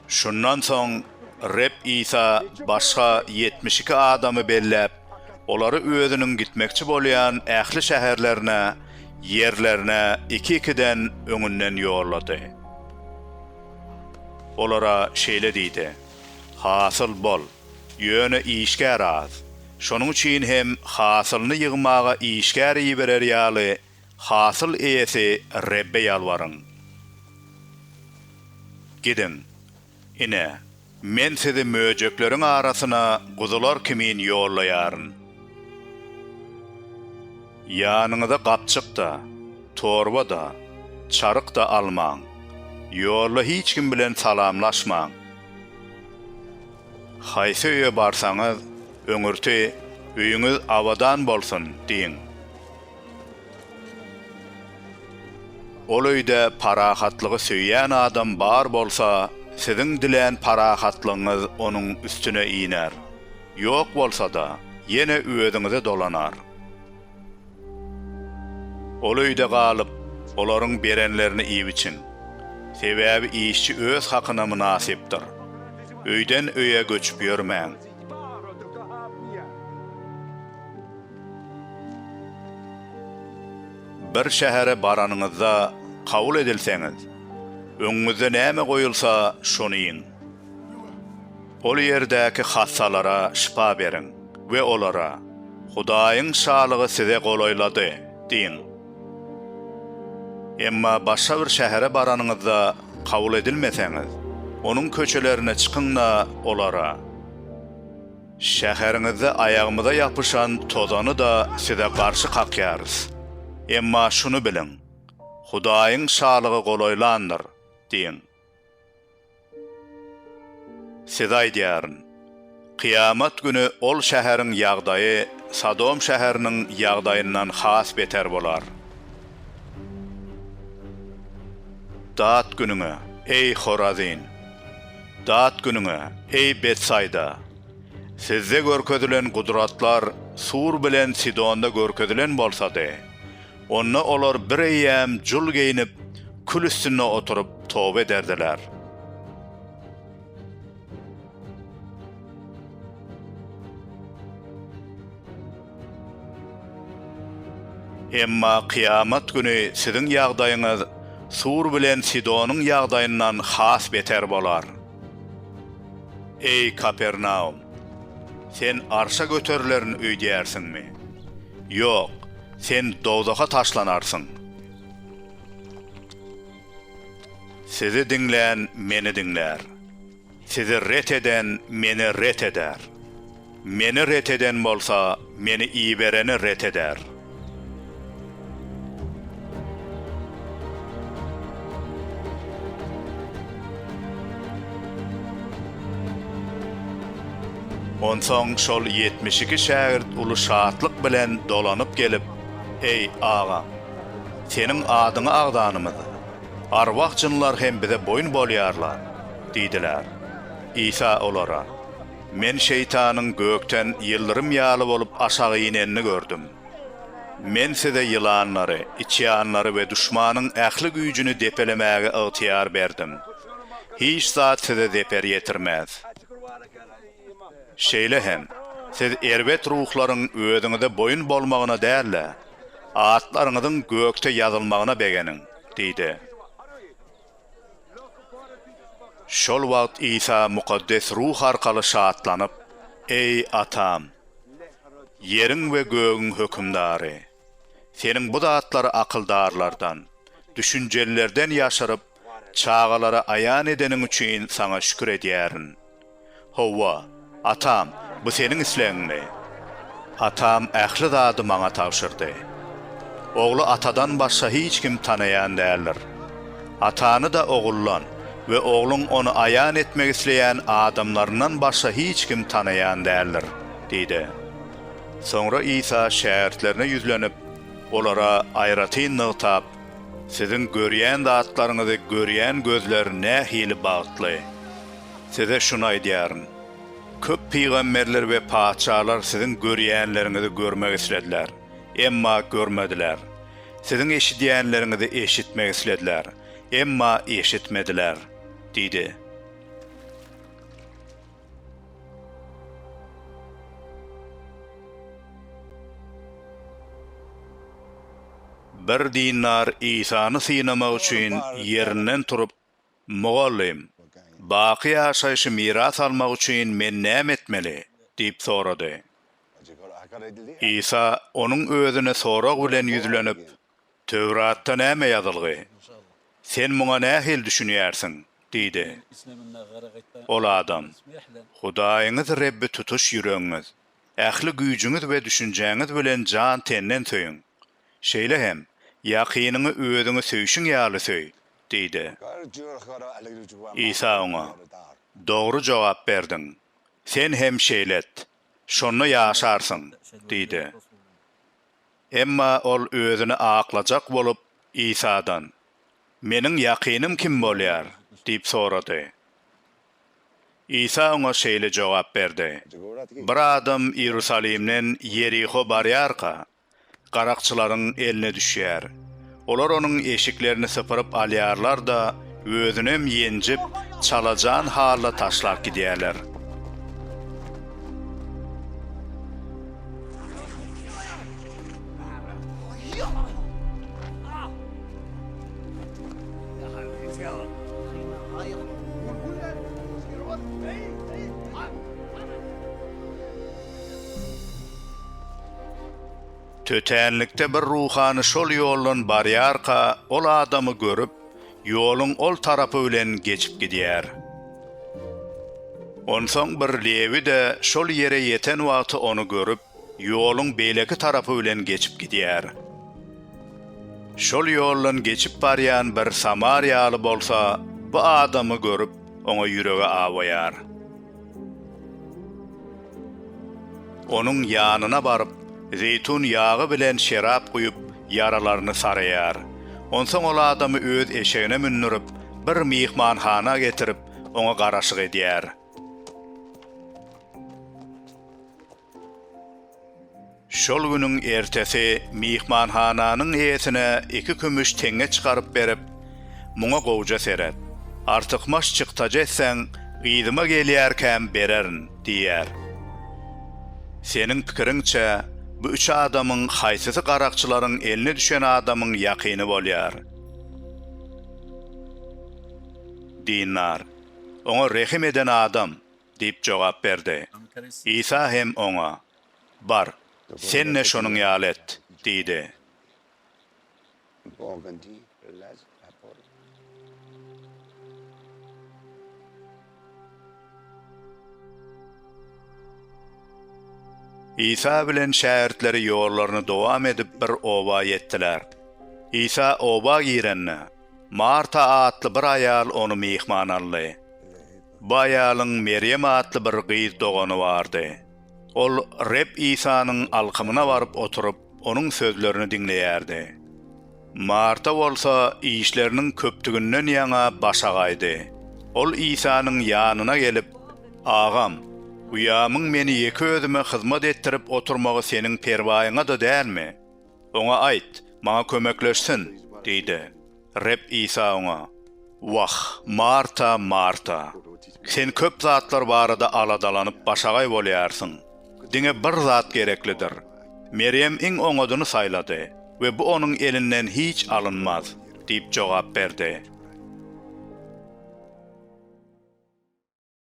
Şundan soň Reb İsa başga 72 adamy belläp, olary özüniň gitmekçi bolýan ähli şäherlerine, yerlerine iki-ikiden öňünden ýollady. Olara şeýle diýdi: "Hasyl bol, ýöne işgär az. Şonuň üçin hem hasylyny ýygmaga işgär ýeberer ýaly hasyl eýesi Rebbe ýalwaryň. Gidin, ine, men sizi möjekleriň arasyna guzular kimin ýollaýaryn. Ýanyňyza gapçykda, torbada, çarykda almaň. Ýolda hiç kim bilen salamlaşmaň. Haýsy öýe barsaňyz, öňürti, öýüňiz awadan bolsun diýin. Ol öýde parahatlygy söýýän adam bar bolsa, siziň dilen parahatlygyňyz onuň üstüne iner. Ýok bolsa da, ýene öýüňize dolanar. Ol öýde galyp, olaryň berenlerini iýip için. Sebäbi işçi öz hakyna münasipdir. Öýden öýe göçüp ýörmäň. Bir şähere baranyňyzda kabul edilseňiz, öňüňizde näme goýulsa şonu ýiň. Ol ýerdäki hassalara şifa beriň we olara Hudaýyň şalygy size golaýlady diýin. Emma başga bir şähere baranyňyzda kabul edilmeseňiz, onuň köçelerine çykyňda olara şäheriňizde ayagymyza ýapyşan tozany da size garşy kakýarys. Emma şunu bilin, Hudaýyň şalygy golaýlandyr diýin. Siz aýdýaryn, Kıyamet günü ol şäheriň ýagdaýy Sodom şäheriniň ýagdaýyndan has beter bolar. Dat günüňe, ey Horazin! Dat günüňe, ey Betsayda! Sizde görkezülen gudratlar Sur bilen Sidonda görkezülen bolsady, onna olar bir eýäm jul geyinip, kül üstüne oturup tobe ederdiler. Emma kıyamet günü siziň ýagdaýyňyz Sur bilen Sidonyň ýagdaýyndan has beter bolar. Ey Kapernaum! Sen arşa göterilerini öýdýärsiňmi? Ýok, sen dowzaka taşlanarsın. Sizi dinleyen meni dinler. Sizi ret eden meni ret eder. Meni ret eden bolsa meni iýbereni ret eder. Onsoň şol 72 şägirt uly şatlyk bilen dolanyp gelip, "Ey ağa, seniň adyňy agdanymyz? Arwah jynlar hem bize boyun bolýarlar," diýdiler. İsa olara, "Men şeytanyň gökten ýyldyrym ýaly bolup aşagy inenini gördüm. Men size ýylanlary, içýanlary we düşmanyň ähli güýjüni depelemäge ygtyýar berdim. Hiç zat size deper ýetirmez. Şeýle hem, siz erbet ruhlaryň özüňizde boyun bolmagyna dälle, atlaryňyzyň gökte ýazylmagyna begeniň," diýdi. Şol wagt İsa mukaddes ruh arkaly şatlanyp, "Ey atam, ýeriň we gögiň hökümdary, seniň bu zatlary akyldarlardan, düşünjelilerden ýaşaryp, çağalara aýan edeniň üçin saňa şükür edýärin. Howa, atam, bu seniň isleňmi? Atam ähli zady maňa tapşyrdy. Ogly atadan başga hiç kim tanaýan däldir. Atany da ogullan we ogluň onu aýan etmek isleýän adamlaryndan başga hiç kim tanaýan däldir," diýdi. Soňra İsa şähertlerine ýüzlenip, olara aýratyn nygtap, "Siziň görýän zatlaryňyzy görýän gözler nähili bagtly. Size şunu aýdýaryn. Köp peýgamberler we paçalar siziň görýänleriňizi görmek islediler, emma görmediler. Siziň eşidýänleriňizi, eşitmek istediler, emma eşitmediler, diýdi. Bir dinar İsa'ny synamak üçin yerinden turup, "Mugallim, baqy ýaşaýşy miras almak üçin men näme etmeli?" diýip sorady. İsa onuň özüne sorag bilen ýüzlenip, "Tövratda näme ýazylgy? Sen muňa nähil düşünýärsiň?" diýdi. Ol adam, "Hudaýyňyz Rebbi tutuş ýüregiňiz, ähli güýjüňiz we düşünjäňiz bilen jan tenden söýüň. Şeýle hem ýakynyňy özüňe söýüşiň ýaly söý" diýdi. İsa oňa, "Dogry jogap berdiň. Sen hem şeýlet, şonu ýaşarsyň" diýdi. Emma ol özüni aklajak bolup İsa'dan, "Meniň ýakynym kim bolýar?" diýip sorady. İsa oňa şeýle jogap berdi. "Bir adam Ýerusalimden Yeriho barýarka, garakçylaryň eline düşýär. Olar onuň eşiklerini sypyryp alýarlar da özünem ýenjip çalajan halla taşlap gidýärler. Tötenlikde bir ruhany şol ýoldan barýarka ol adamy görüp, ýoluň ol tarapy bilen geçip gidýär. Onsoň bir lewi de şol ýere ýeten wagty onu görüp, ýoluň beýleki tarapy bilen geçip gidýär. Şol ýoldan geçip barýan bir Samariýaly bolsa, bu adamy görüp, oňa ýüregi awaýar. Onuň ýanyna baryp, zeytun yağı bilen şerap koyup yaralarını saraýar. Onsoň ol adamy öz eşegine münnürip, bir mihmanhana getirip, oňa garaşyk edýär. Şol günüň ertesi mihmanhananyň eýesine 2 kümüş teňe çykaryp berip, "Muňa gowja seret. Artyk maş çyktaja etseň, gyzyma gelýärkäm bererin" diýär. Senin pikiriňçe, bu 3 adamyň haýsysy garakçylaryň eline düşen adamyň ýakyny bolýar? Dinar, oňa rehim eden adam, diýip jogap berdi. İsa hem oňa, "Bar, sen ne şonuň ýaly et" diýdi. İsa bilen şähertleri ýollaryny dowam edip bir oba ýetdiler. İsa oba girenne, Marta atly bir aýal onu mihman aldy. Bu aýalyň Meryem atly bir gyz dogany bardy. Ol Reb İsa'nyň alkymyna baryp oturup, onuň sözlerini dinleýärdi. Marta bolsa işleriniň köptügünden ýaňa başagaýdy. Ol İsa'nyň ýanyna gelip, "Agam, uyamyň meni ýeki özüme hyzmat ettirip oturmagy seniň perwaýyňa da dälmi? Oňa aýt, maňa kömekleşsin" diýdi. Reb İsa oňa, "Wah, Marta, Marta, sen köp zatlar barada aladalanyp başagay bolýarsyň. Diňe bir zat gereklidir. Meryem iň oňadyny saýlady we bu onuň elinden hiç alınmaz" diýip jogap berdi.